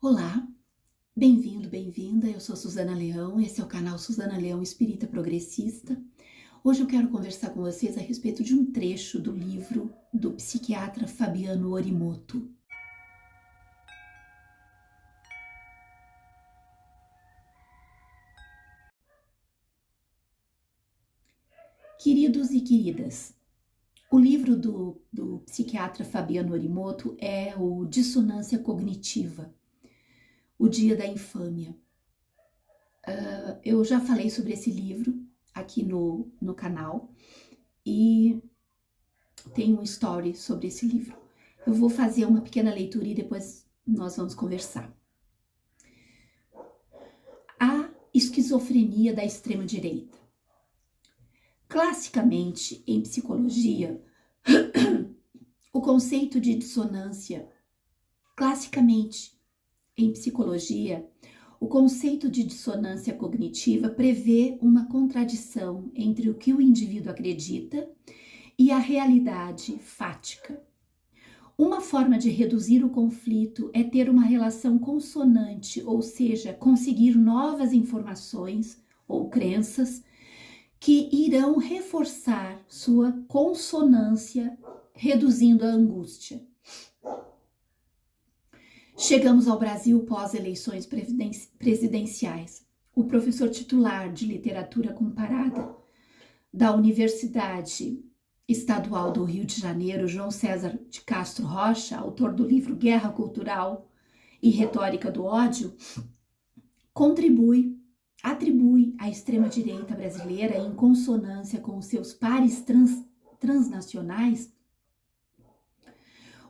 Olá, bem-vindo, bem-vinda. Eu sou Suzana Leão, esse é o canal Suzana Leão Espírita Progressista. Hoje eu quero conversar com vocês a respeito de um trecho do livro do psiquiatra Fabiano Orimoto. Queridos e queridas, o livro do psiquiatra Fabiano Orimoto é o Dissonância Cognitiva, o Dia da Infâmia. Eu já falei sobre esse livro aqui no canal e tem um story sobre esse livro. Eu vou fazer uma pequena leitura e depois nós vamos conversar. A esquizofrenia da extrema-direita. Classicamente, em psicologia, o conceito de dissonância, cognitiva prevê uma contradição entre o que o indivíduo acredita e a realidade fática. Uma forma de reduzir o conflito é ter uma relação consonante, ou seja, conseguir novas informações ou crenças que irão reforçar sua consonância, reduzindo a angústia. Chegamos ao Brasil pós-eleições presidenciais. O professor titular de literatura comparada da Universidade Estadual do Rio de Janeiro, João César de Castro Rocha, autor do livro Guerra Cultural e Retórica do Ódio, atribui à extrema-direita brasileira, em consonância com os seus pares transnacionais,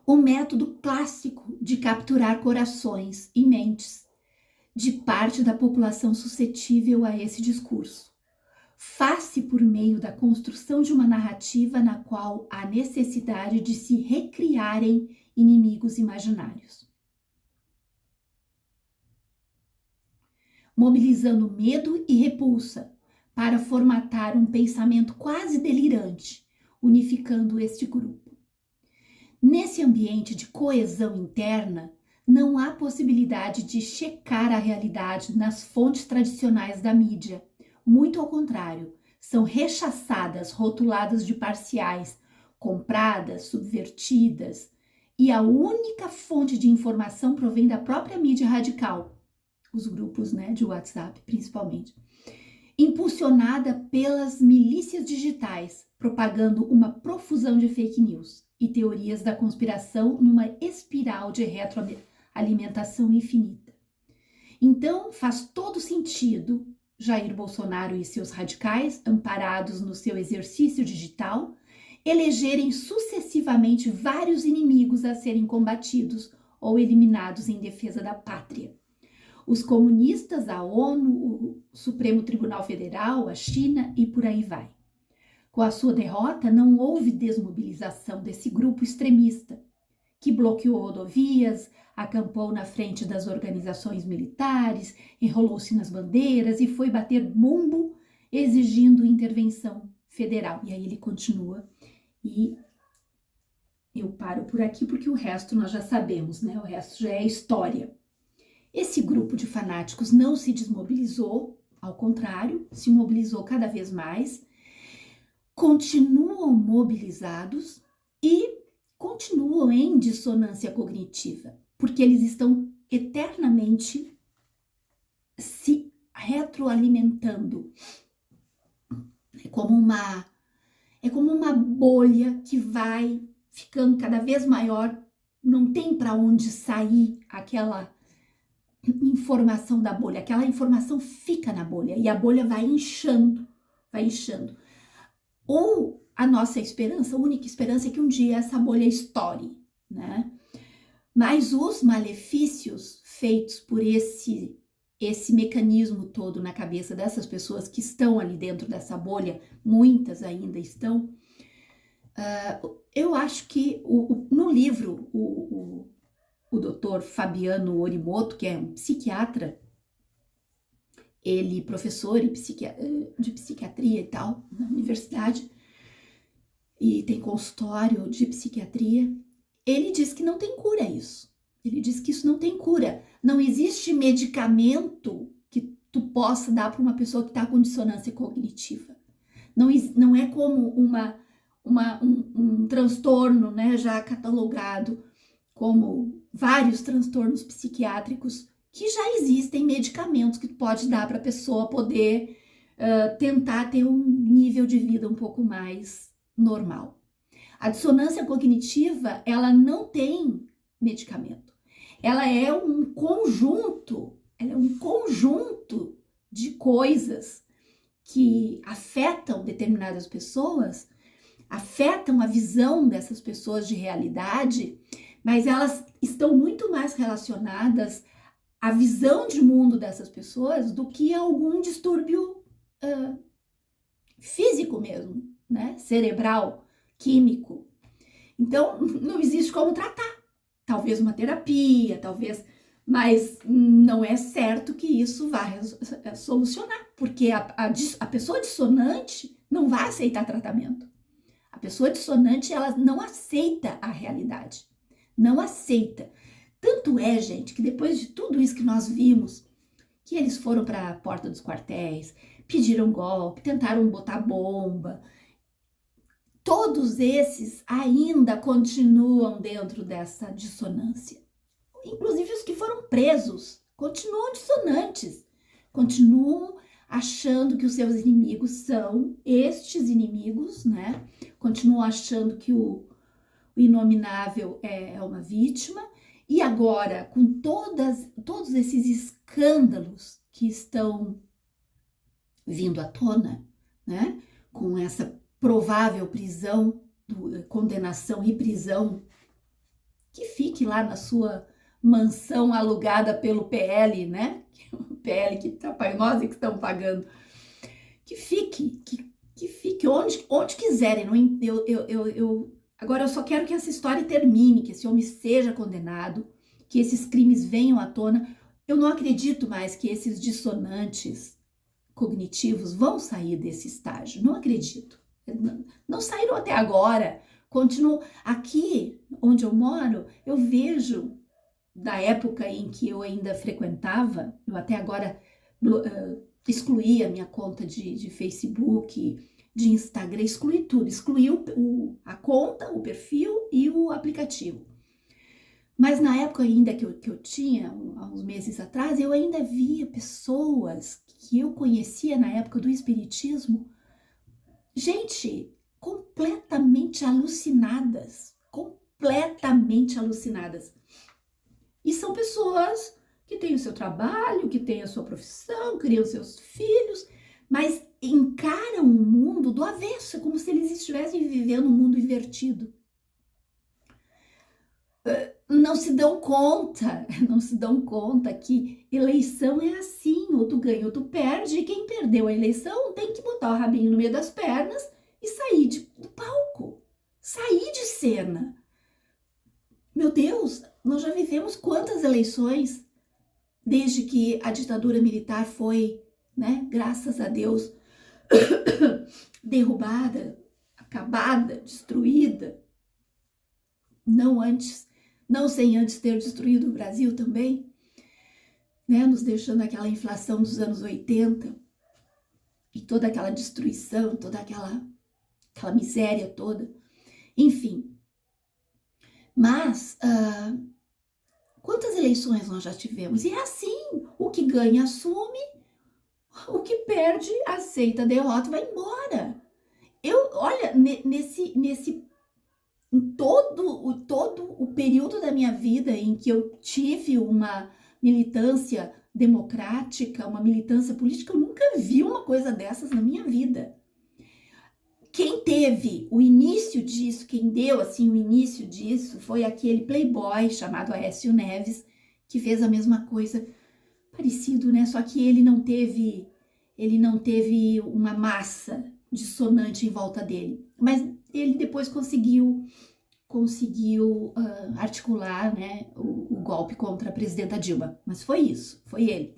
um método clássico de capturar corações e mentes de parte da população suscetível a esse discurso. Faz-se por meio da construção de uma narrativa na qual há necessidade de se recriarem inimigos imaginários. Mobilizando medo e repulsa para formatar um pensamento quase delirante, unificando este grupo. Nesse ambiente de coesão interna, não há possibilidade de checar a realidade nas fontes tradicionais da mídia. Muito ao contrário, são rechaçadas, rotuladas de parciais, compradas, subvertidas, e a única fonte de informação provém da própria mídia radical, os grupos, de WhatsApp principalmente, impulsionada pelas milícias digitais, propagando uma profusão de fake news e teorias da conspiração numa espiral de retroalimentação infinita. Então, faz todo sentido Jair Bolsonaro e seus radicais, amparados no seu exercício digital, elegerem sucessivamente vários inimigos a serem combatidos ou eliminados em defesa da pátria. Os comunistas, a ONU, o Supremo Tribunal Federal, a China e por aí vai. Com a sua derrota, não houve desmobilização desse grupo extremista, que bloqueou rodovias, acampou na frente das organizações militares, enrolou-se nas bandeiras e foi bater bumbo exigindo intervenção federal. E aí ele continua e eu paro por aqui porque o resto nós já sabemos, O resto já é história. Esse grupo de fanáticos não se desmobilizou, ao contrário, se mobilizou cada vez mais, continuam mobilizados e continuam em dissonância cognitiva, porque eles estão eternamente se retroalimentando. É como uma bolha que vai ficando cada vez maior, não tem para onde sair aquela informação da bolha, aquela informação fica na bolha e a bolha vai inchando. Ou a nossa esperança, a única esperança é que um dia essa bolha estoure, Mas os malefícios feitos por esse mecanismo todo na cabeça dessas pessoas que estão ali dentro dessa bolha, muitas ainda estão, eu acho que no livro, o doutor Fabiano Orimoto, que é um psiquiatra, ele professor de psiquiatria e tal, na universidade, e tem consultório de psiquiatria, ele diz que não tem cura isso. Ele diz que isso não tem cura. Não existe medicamento que tu possa dar para uma pessoa que está com dissonância cognitiva. Não é como um transtorno, né, já catalogado como vários transtornos psiquiátricos, que já existem medicamentos que tu pode dar para a pessoa poder tentar ter um nível de vida um pouco mais normal. A dissonância cognitiva, ela não tem medicamento. Ela é um conjunto de coisas que afetam determinadas pessoas, afetam a visão dessas pessoas de realidade, mas elas estão muito mais relacionadas à visão de mundo dessas pessoas do que a algum distúrbio físico mesmo, né? Cerebral, químico. Então, não existe como tratar. Talvez uma terapia, mas não é certo que isso vai solucionar, porque a pessoa dissonante não vai aceitar tratamento. A pessoa dissonante, ela não aceita a realidade, não aceita. Tanto é, gente, que depois de tudo isso que nós vimos, que eles foram para a porta dos quartéis, pediram golpe, tentaram botar bomba, todos esses ainda continuam dentro dessa dissonância. Inclusive os que foram presos continuam dissonantes, continuam achando que os seus inimigos são estes inimigos, né? Continuam achando que o inominável é uma vítima. E agora, com todos esses escândalos que estão vindo à tona, né? Com essa provável prisão, condenação e prisão, que fique lá na sua mansão alugada pelo PL, né? O PL que nós é que estão pagando. Que fique onde quiserem. Agora eu só quero que essa história termine, que esse homem seja condenado, que esses crimes venham à tona. Eu não acredito mais que esses dissonantes cognitivos vão sair desse estágio. Não acredito. Não saíram até agora. Continuam. Aqui onde eu moro, eu vejo da época em que eu ainda frequentava, eu até agora excluí a minha conta de Facebook, de Instagram, excluí tudo, excluí a conta, o perfil e o aplicativo. Mas na época ainda que eu tinha, há uns meses atrás, eu ainda via pessoas que eu conhecia na época do espiritismo, gente, completamente alucinadas. E são pessoas que têm o seu trabalho, que têm a sua profissão, criam seus filhos, mas encaram o mundo do avesso, é como se eles estivessem vivendo um mundo invertido. Não se dão conta que eleição é assim, ou tu ganha ou tu perde, e quem perdeu a eleição tem que botar o rabinho no meio das pernas e sair do palco, sair de cena. Meu Deus, nós já vivemos quantas eleições desde que a ditadura militar foi, né, graças a Deus, derrubada, acabada, destruída. Não sem antes ter destruído o Brasil também, né, nos deixando aquela inflação dos anos 80 e toda aquela destruição, toda aquela miséria toda, enfim. Mas quantas eleições nós já tivemos? E é assim, o que ganha assume, o que perde aceita a derrota e vai embora. Olha, em todo o período da minha vida em que eu tive uma militância democrática, uma militância política, eu nunca vi uma coisa dessas na minha vida. Quem teve o início disso, quem deu assim o início disso, foi aquele playboy chamado Aécio Neves, que fez a mesma coisa, parecido, né? Só que ele não teve uma massa dissonante em volta dele, mas ele depois conseguiu articular, né, o golpe contra a presidenta Dilma, mas foi isso, foi ele.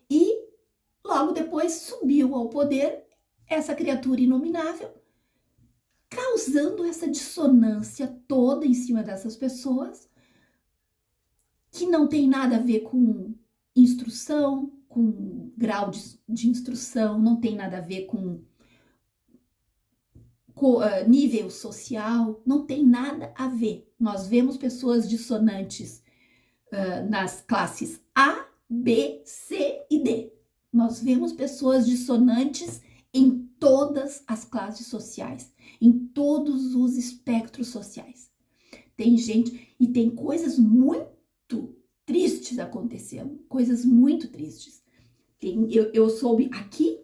E logo depois subiu ao poder essa criatura inominável, causando essa dissonância toda em cima dessas pessoas, que não tem nada a ver com instrução, com grau de instrução, não tem nada a ver com nível social, não tem nada a ver. Nós vemos pessoas dissonantes nas classes A, B, C e D. Nós vemos pessoas dissonantes em todas as classes sociais, em todos os espectros sociais. Tem gente e tem coisas muito tristes acontecendo, coisas muito tristes. Eu soube aqui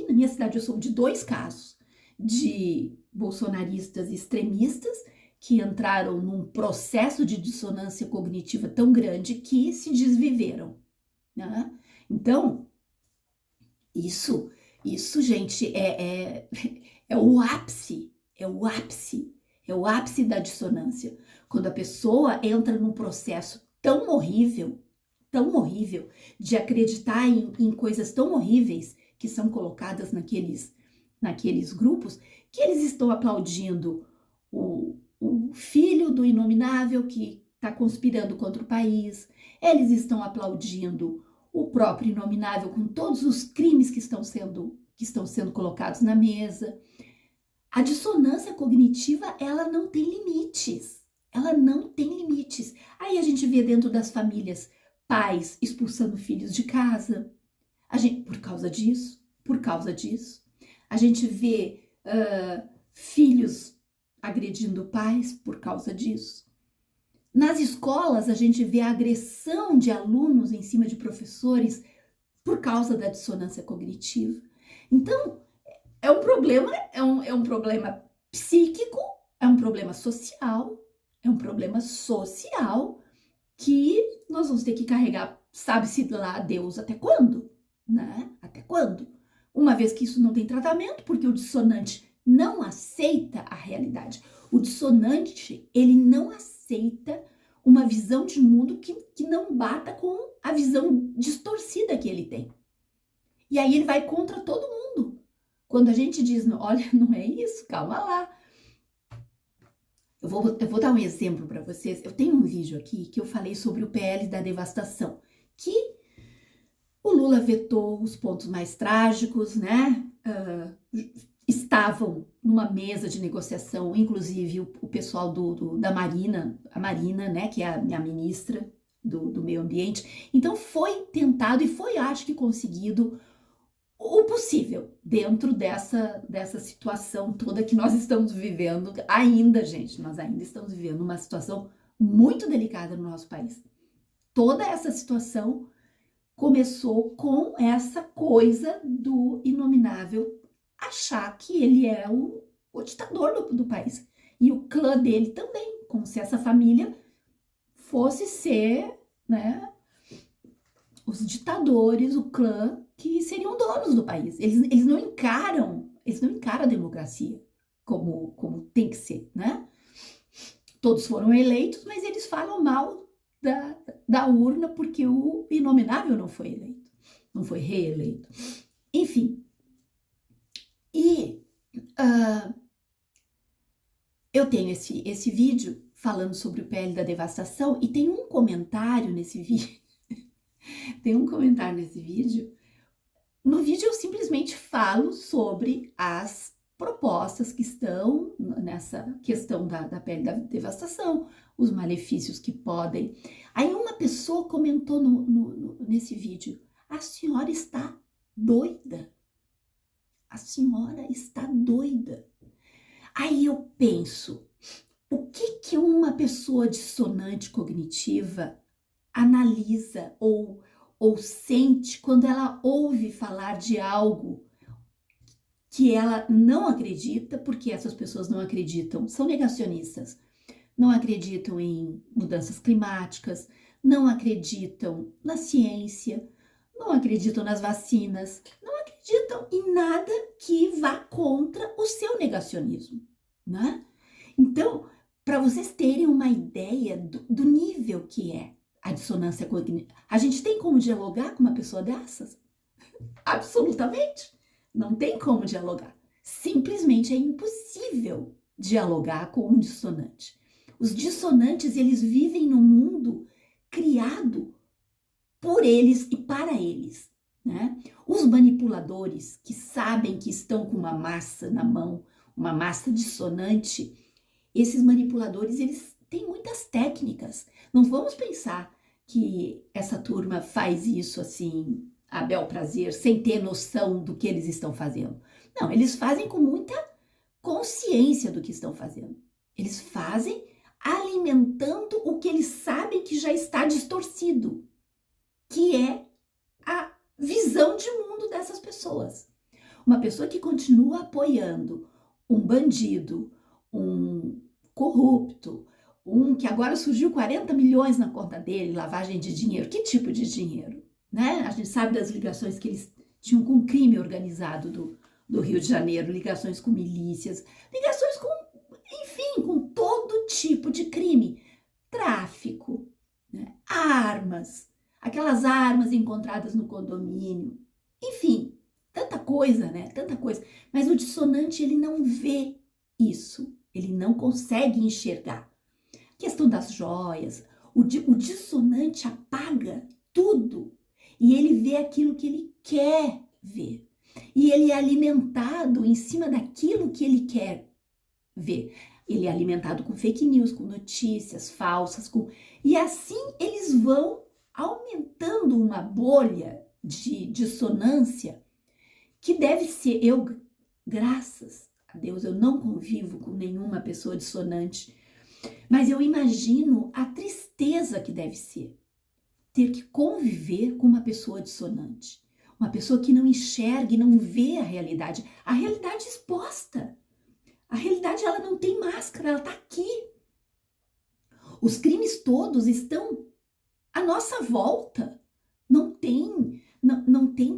na minha cidade, eu soube de 2 casos de bolsonaristas extremistas que entraram num processo de dissonância cognitiva tão grande que se desviveram, né? Então, isso, gente, é o ápice, é o ápice da dissonância. Quando a pessoa entra num processo tão horrível, de acreditar em coisas tão horríveis que são colocadas naqueles grupos, que eles estão aplaudindo o filho do inominável que está conspirando contra o país, eles estão aplaudindo o próprio inominável com todos os crimes que estão sendo colocados na mesa. A dissonância cognitiva, ela não tem limites. Aí a gente vê dentro das famílias pais expulsando filhos de casa, por causa disso. A gente vê filhos agredindo pais por causa disso. Nas escolas, a gente vê a agressão de alunos em cima de professores por causa da dissonância cognitiva. Então, é um problema psíquico, é um problema social, que nós vamos ter que carregar, sabe-se lá Deus até quando, né? Até quando? Uma vez que isso não tem tratamento, porque o dissonante não aceita a realidade. O dissonante, ele não aceita uma visão de mundo que não bata com a visão distorcida que ele tem. E aí ele vai contra todo mundo. Quando a gente diz, olha, não é isso, calma lá. Eu vou dar um exemplo para vocês. Eu tenho um vídeo aqui que eu falei sobre o PL da devastação, que o Lula vetou os pontos mais trágicos, né? Estavam numa mesa de negociação, inclusive o pessoal da Marina, a Marina, né, que é a minha ministra do meio ambiente. Então foi tentado e foi, acho que, conseguido o possível dentro dessa situação toda que nós estamos vivendo ainda, gente. Nós ainda estamos vivendo uma situação muito delicada no nosso país. Toda essa situação começou com essa coisa do inominável achar que ele é o ditador do país. E o clã dele também, como se essa família fosse ser, né, os ditadores, o clã que seriam donos do país. Eles não encaram a democracia como tem que ser, né? Todos foram eleitos, mas eles falam mal da urna porque o inominável não foi eleito, não foi reeleito. Enfim, e eu tenho esse vídeo falando sobre o PL da devastação e tem um comentário nesse vídeo. No vídeo eu simplesmente falo sobre as propostas que estão nessa questão da PL da devastação, os malefícios que podem. Aí uma pessoa comentou nesse vídeo: a senhora está doida. A senhora está doida. Aí eu penso, o que uma pessoa dissonante cognitiva analisa ou sente quando ela ouve falar de algo que ela não acredita, porque essas pessoas não acreditam, são negacionistas, não acreditam em mudanças climáticas, não acreditam na ciência, não acreditam nas vacinas, não acreditam em nada que vá contra o seu negacionismo, né? Então, para vocês terem uma ideia do nível que é a dissonância cognitiva, a gente tem como dialogar com uma pessoa dessas? Absolutamente. Não tem como dialogar. Simplesmente é impossível dialogar com um dissonante. Os dissonantes, eles vivem num mundo criado por eles e para eles, né? Os manipuladores que sabem que estão com uma massa na mão, uma massa dissonante, esses manipuladores, eles têm muitas técnicas. Não vamos pensar que essa turma faz isso assim, a bel prazer, sem ter noção do que eles estão fazendo. Não, eles fazem com muita consciência do que estão fazendo. Eles fazem alimentando o que eles sabem que já está distorcido, que é a visão de mundo dessas pessoas. Uma pessoa que continua apoiando um bandido, um corrupto, um que agora surgiu 40 milhões na conta dele, lavagem de dinheiro. Que tipo de dinheiro? Né? A gente sabe das ligações que eles tinham com o crime organizado do Rio de Janeiro, ligações com milícias, ligações com, enfim, com todo tipo de crime. Tráfico, né? Armas, aquelas armas encontradas no condomínio, enfim, tanta coisa, né? Tanta coisa. Mas o dissonante, ele não vê isso, ele não consegue enxergar. A questão das joias, o dissonante apaga tudo e ele vê aquilo que ele quer ver. E ele é alimentado em cima daquilo que ele quer ver. Ele é alimentado com fake news, com notícias falsas, e assim eles vão aumentando uma bolha de dissonância que deve ser, graças a Deus, eu não convivo com nenhuma pessoa dissonante, mas eu imagino a tristeza que deve ser ter que conviver com uma pessoa dissonante, uma pessoa que não enxerga e não vê a realidade exposta. A realidade, ela não tem máscara, ela está aqui. Os crimes todos estão à nossa volta. Não tem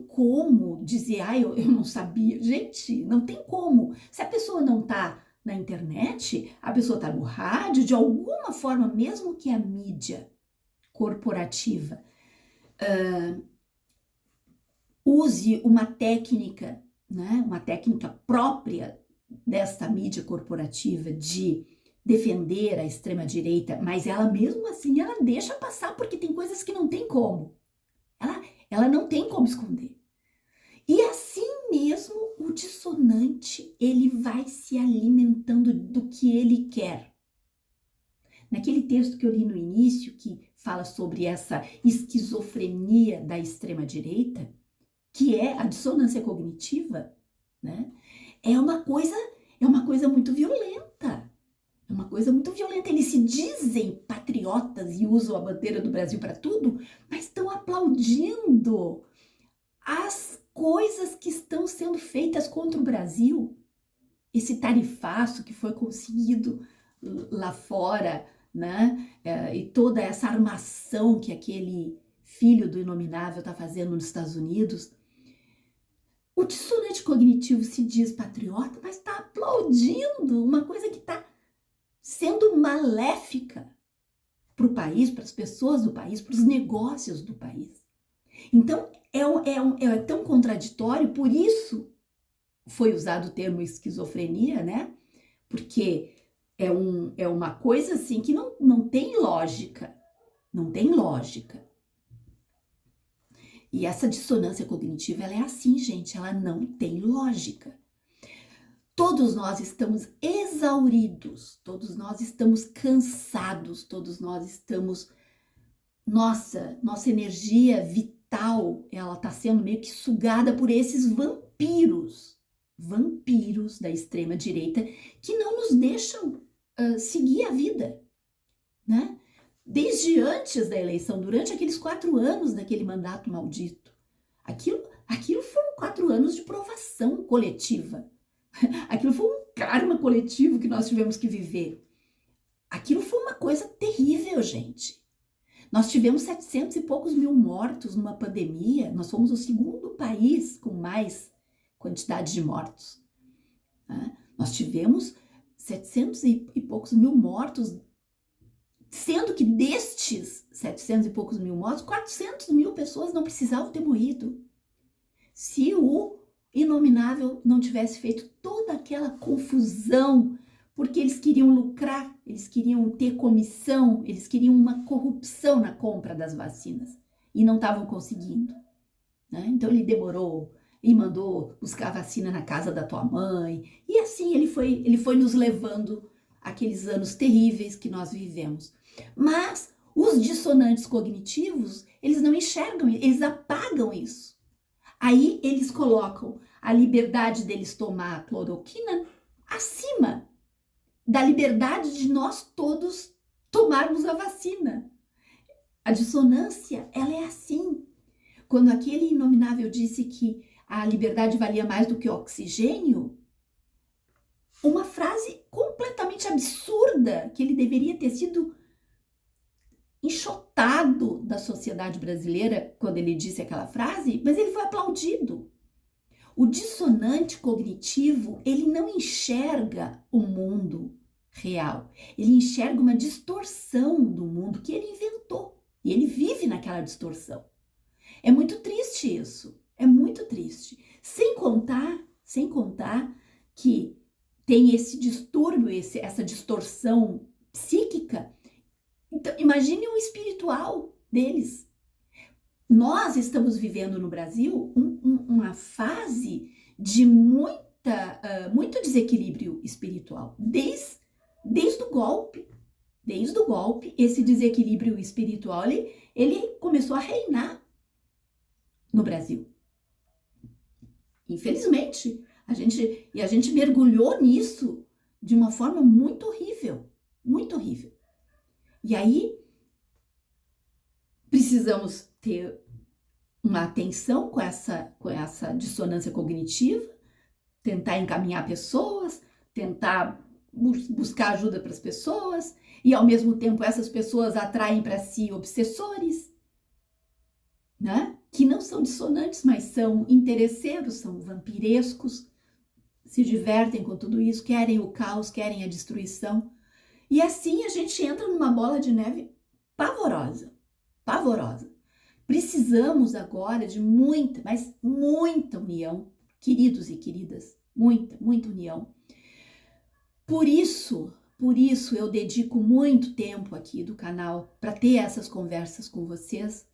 como dizer, eu não sabia. Gente, não tem como. Se a pessoa não está na internet, a pessoa está no rádio, de alguma forma, mesmo que a mídia corporativa use uma técnica, né, uma técnica própria desta mídia corporativa de defender a extrema-direita, mas ela mesmo assim, ela deixa passar, porque tem coisas que não tem como. Ela não tem como esconder. E assim mesmo, o dissonante, ele vai se alimentando do que ele quer. Naquele texto que eu li no início, que fala sobre essa esquizofrenia da extrema-direita, que é a dissonância cognitiva, né? É uma coisa muito violenta. É uma coisa muito violenta. Eles se dizem patriotas e usam a bandeira do Brasil para tudo, mas estão aplaudindo as coisas que estão sendo feitas contra o Brasil. Esse tarifaço que foi conseguido lá fora, né? E toda essa armação que aquele filho do inominável está fazendo nos Estados Unidos. O dissonante cognitivo se diz patriota, mas está aplaudindo uma coisa que está sendo maléfica para o país, para as pessoas do país, para os negócios do país. Então, é tão contraditório, por isso foi usado o termo esquizofrenia, né? Porque é uma coisa assim que não tem lógica, não tem lógica. E essa dissonância cognitiva, ela é assim, gente, ela não tem lógica. Todos nós estamos exauridos, todos nós estamos cansados, todos nós estamos... Nossa energia vital, ela está sendo meio que sugada por esses vampiros da extrema-direita que não nos deixam seguir a vida, né? Desde antes da eleição, durante aqueles 4 anos daquele mandato maldito. Aquilo foram 4 anos de provação coletiva. Aquilo foi um karma coletivo que nós tivemos que viver. Aquilo foi uma coisa terrível, gente. Nós tivemos 700 e poucos mil mortos numa pandemia. Nós fomos o segundo país com mais quantidade de mortos. Né? Nós tivemos 700 e poucos mil mortos, sendo que destes 700 e poucos mil mortos, 400 mil pessoas não precisavam ter morrido. Se o inominável não tivesse feito toda aquela confusão, porque eles queriam lucrar, eles queriam ter comissão, eles queriam uma corrupção na compra das vacinas. e não estavam conseguindo, né? Então ele demorou e mandou buscar vacina na casa da tua mãe, e assim ele foi nos levando aqueles anos terríveis que nós vivemos. Mas os dissonantes cognitivos, eles não enxergam, eles apagam isso. Aí eles colocam a liberdade deles tomar a cloroquina acima da liberdade de nós todos tomarmos a vacina. A dissonância, ela é assim. Quando aquele inominável disse que a liberdade valia mais do que o oxigênio, uma frase completamente absurda, que ele deveria ter sido enxotado da sociedade brasileira quando ele disse aquela frase, mas ele foi aplaudido. O dissonante cognitivo, ele não enxerga o mundo real, ele enxerga uma distorção do mundo que ele inventou, e ele vive naquela distorção. É muito triste isso, é muito triste. Sem contar que tem esse distúrbio, essa distorção psíquica. Então, imagine o espiritual deles. Nós estamos vivendo no Brasil uma fase de muito desequilíbrio espiritual. Desde o golpe, esse desequilíbrio espiritual, ele começou a reinar no Brasil. Infelizmente, a gente mergulhou nisso de uma forma muito horrível, muito horrível. E aí, precisamos ter uma atenção com essa dissonância cognitiva, tentar encaminhar pessoas, tentar buscar ajuda para as pessoas, e ao mesmo tempo essas pessoas atraem para si obsessores, né? Que não são dissonantes, mas são interesseiros, são vampirescos, se divertem com tudo isso, querem o caos, querem a destruição. E assim a gente entra numa bola de neve pavorosa, pavorosa. Precisamos agora de muita, mas muita união, queridos e queridas, muita união. Por isso eu dedico muito tempo aqui do canal para ter essas conversas com vocês,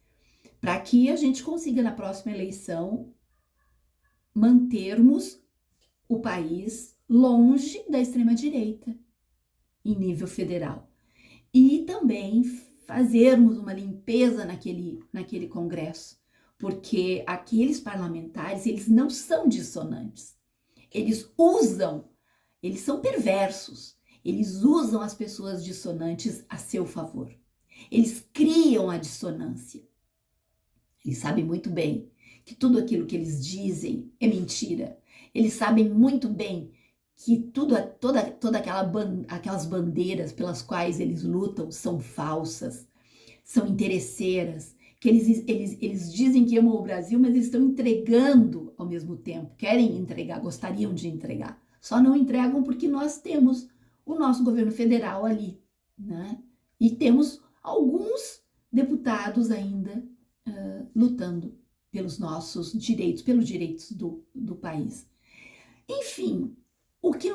para que a gente consiga na próxima eleição mantermos o país longe da extrema-direita em nível federal. E também fazermos uma limpeza naquele Congresso, porque aqueles parlamentares, eles não são dissonantes. Eles são perversos. Eles usam as pessoas dissonantes a seu favor. Eles criam a dissonância. Eles sabem muito bem que tudo aquilo que eles dizem é mentira. Eles sabem muito bem que toda aquelas bandeiras pelas quais eles lutam são falsas, são interesseiras, que eles dizem que amam o Brasil, mas eles estão entregando ao mesmo tempo, querem entregar, gostariam de entregar, só não entregam porque nós temos o nosso governo federal ali, né? E temos alguns deputados ainda lutando pelos nossos direitos, pelos direitos do país. Enfim, o que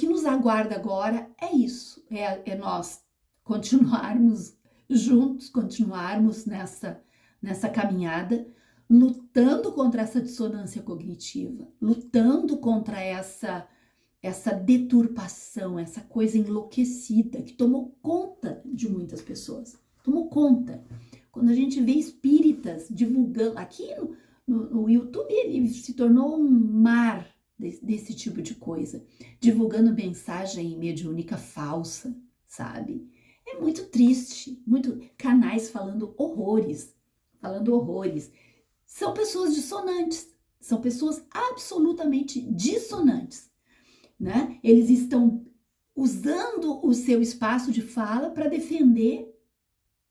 nos aguarda agora é isso, é nós continuarmos juntos, continuarmos nessa caminhada, lutando contra essa dissonância cognitiva, lutando contra essa deturpação, essa coisa enlouquecida que tomou conta de muitas pessoas, tomou conta. Quando a gente vê espíritas divulgando, aqui no YouTube ele se tornou um mar desse tipo de coisa, divulgando mensagem mediúnica falsa, sabe? É muito triste, canais falando horrores. São pessoas dissonantes, são pessoas absolutamente dissonantes, né? Eles estão usando o seu espaço de fala para defender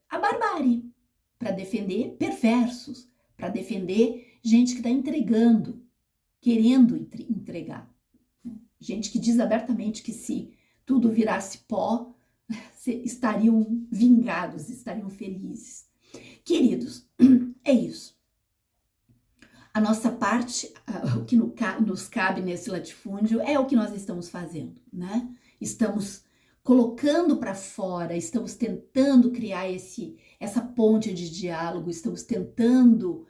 a barbárie, para defender perversos, para defender gente que está entregando, querendo entregar. Gente que diz abertamente que se tudo virasse pó, estariam vingados, estariam felizes. Queridos, é isso. A nossa parte, o que nos cabe nesse latifúndio é o que nós estamos fazendo, né? Estamos colocando para fora, estamos tentando criar essa ponte de diálogo, estamos tentando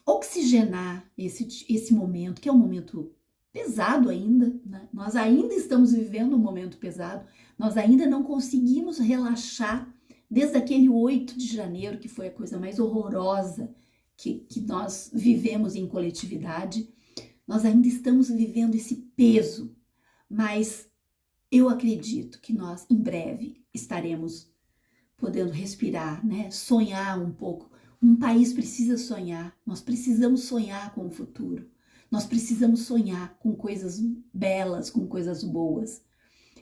oxigenar esse momento, que é um momento pesado ainda, né? Nós ainda estamos vivendo um momento pesado, nós ainda não conseguimos relaxar desde aquele 8 de janeiro, que foi a coisa mais horrorosa que nós vivemos em coletividade. Nós ainda estamos vivendo esse peso, mas eu acredito que nós, em breve, estaremos podendo respirar, né? Sonhar um pouco. Um país precisa sonhar, nós precisamos sonhar com o futuro. Nós precisamos sonhar com coisas belas, com coisas boas.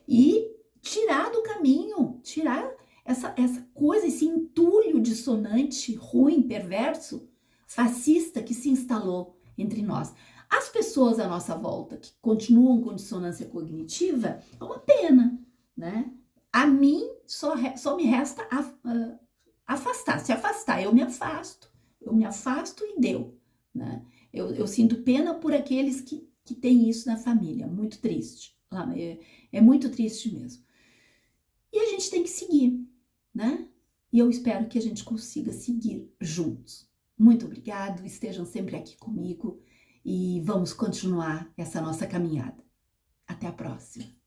E tirar do caminho, tirar essa coisa, esse entulho dissonante, ruim, perverso, fascista que se instalou entre nós. As pessoas à nossa volta que continuam com dissonância cognitiva, é uma pena, né? A mim só me resta se afastar. Eu me afasto e deu, né? Eu sinto pena por aqueles que têm isso na família, muito triste, é muito triste mesmo. E a gente tem que seguir, né? E eu espero que a gente consiga seguir juntos. Muito obrigado, estejam sempre aqui comigo e vamos continuar essa nossa caminhada. Até a próxima.